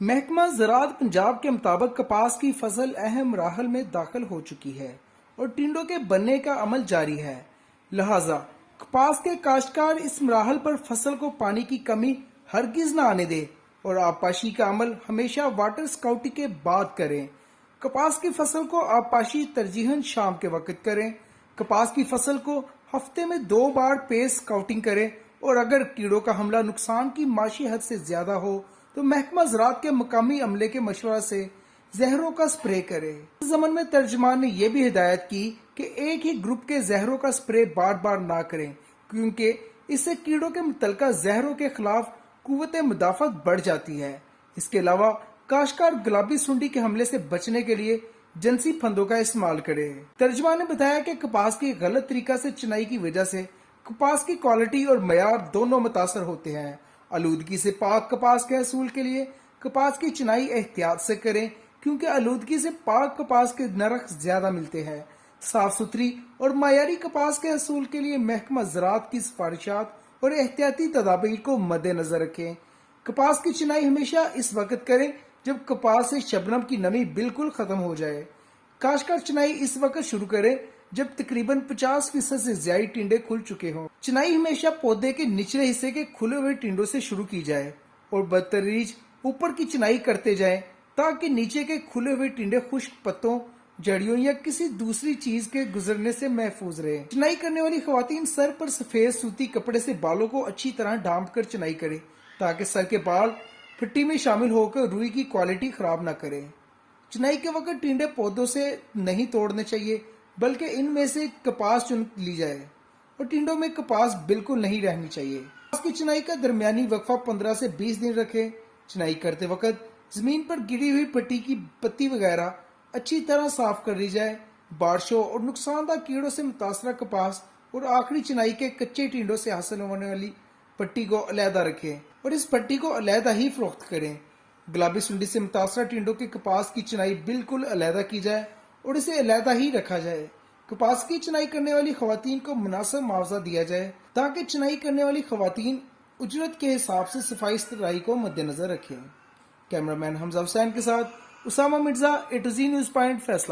محکمہ زراعت پنجاب کے مطابق کپاس کی فصل اہم مراحل میں داخل ہو چکی ہے اور ٹینڈوں کے بننے کا عمل جاری ہے، لہٰذا کپاس کے کاشتکار اس مراحل پر فصل کو پانی کی کمی ہرگز نہ آنے دے اور آبپاشی کا عمل ہمیشہ واٹر سکاؤٹنگ کے بعد کریں۔ کپاس کی فصل کو آبپاشی ترجیحاً شام کے وقت کریں۔ کپاس کی فصل کو ہفتے میں 2 بار پیس سکاؤٹنگ کریں اور اگر کیڑوں کا حملہ نقصان کی معاشی حد سے زیادہ ہو تو محکمہ زراعت کے مقامی عملے کے مشورہ سے زہروں کا سپرے کرے۔ اس ضمن میں ترجمان نے یہ بھی ہدایت کی کہ ایک ہی گروپ کے زہروں کا سپرے بار بار نہ کریں کیونکہ اس سے کیڑوں کے متعلقہ زہروں کے خلاف قوت مدافعت بڑھ جاتی ہے۔ اس کے علاوہ کاشتکار گلابی سنڈی کے حملے سے بچنے کے لیے جنسی پھندوں کا استعمال کرے۔ ترجمان نے بتایا کہ کپاس کی غلط طریقہ سے چنائی کی وجہ سے کپاس کی کوالٹی اور معیار دونوں متاثر ہوتے ہیں۔ آلودگی سے پاک کپاس کے حصول کے لیے کپاس کی چنائی احتیاط سے کریں کیونکہ آلودگی سے پاک کپاس کے نرخ زیادہ ملتے ہیں۔ صاف ستھری اور معیاری کپاس کے حصول کے لیے محکمہ زراعت کی سفارشات اور احتیاطی تدابیر کو مد نظر رکھیں۔ کپاس کی چنائی ہمیشہ اس وقت کریں جب کپاس سے شبنم کی نمی بالکل ختم ہو جائے۔ کاشتکار چنائی اس وقت شروع کرے جب تقریباً 50% سے زیادہ ٹینڈے کھل چکے ہوں۔ چنائی ہمیشہ پودے کے نچلے حصے کے کھلے ہوئے ٹینڈوں سے شروع کی جائے اور بتدریج اوپر کی چنائی کرتے جائیں تاکہ نیچے کے کھلے ہوئے ٹینڈے خشک پتوں، جڑیوں یا کسی دوسری چیز کے گزرنے سے محفوظ رہیں۔ چنائی کرنے والی خواتین سر پر سفید سوتی کپڑے سے بالوں کو اچھی طرح ڈھانپ کر چنائی کریں تاکہ سر کے بال پٹی میں شامل ہو کر روئی کی کوالٹی خراب نہ کریں۔ چنائی کے وقت ٹینڈے پودوں سے نہیں توڑنے چاہیے بلکہ ان میں سے کپاس چن لی جائے اور ٹینڈوں میں کپاس بالکل نہیں رہنی چاہیے۔ کپاس کی چنائی کا درمیانی وقفہ 15 سے 20 دن رکھیں۔ چنائی کرتے وقت زمین پر گری ہوئی پٹی کی پتی وغیرہ اچھی طرح صاف کر لی جائے۔ بارشوں اور نقصان دہ کیڑوں سے متاثرہ کپاس اور آخری چنائی کے کچے ٹینڈوں سے حاصل ہونے والی پٹی کو علیحدہ رکھیں اور اس پٹی کو علیحدہ ہی فروخت کریں۔ گلابی سنڈی سے متاثرہ ٹینڈوں کے کپاس کی چنائی بالکل علیحدہ کی جائے اور اسے علیحدہ ہی رکھا جائے۔ کپاس کی چنائی کرنے والی خواتین کو مناسب معاوضہ دیا جائے تاکہ چنائی کرنے والی خواتین اجرت کے حساب سے صفائی ستھرائی کو مد نظر رکھیں۔ کیمرہ مین حمزہ حسین کے ساتھ Usama Mirza, A to Z news point, فیصلہ آباد۔